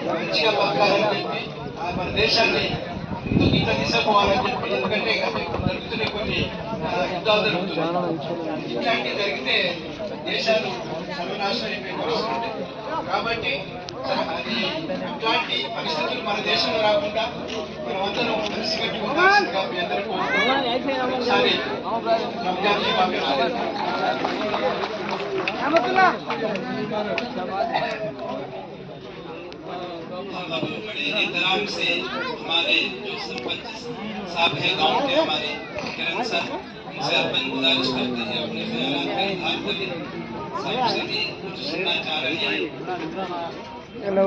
మంచిగా బతకాలని చెప్పి మన దేశాన్ని ఇంత తీసుకుపోవాలని చెప్పి ఎందుకంటే జరుగుతున్న కొన్ని యుద్ధాలు జరుగుతున్నాయి. ఇట్లాంటివి జరిగితే దేశాలు సర్వనాశనం అయిపోయే పరిస్థితి ఉంటాయి. కాబట్టి అది అట్లాంటి పరిస్థితులు మన దేశంలో రాకుండా మనమందరం కలిసికట్టి ఉండాల్సిందిగా మీ అందరూ ఒకసారి రంజాన్ बड़े एहतराम से हमारे जो सरपंच साहब है गांव के हमारे किरण सर, उनसे अपन गुजारिश करते हैं अपने बयान का इजहार करें। सबसे भी कुछ सुनना चाह रहे हैं। हेलो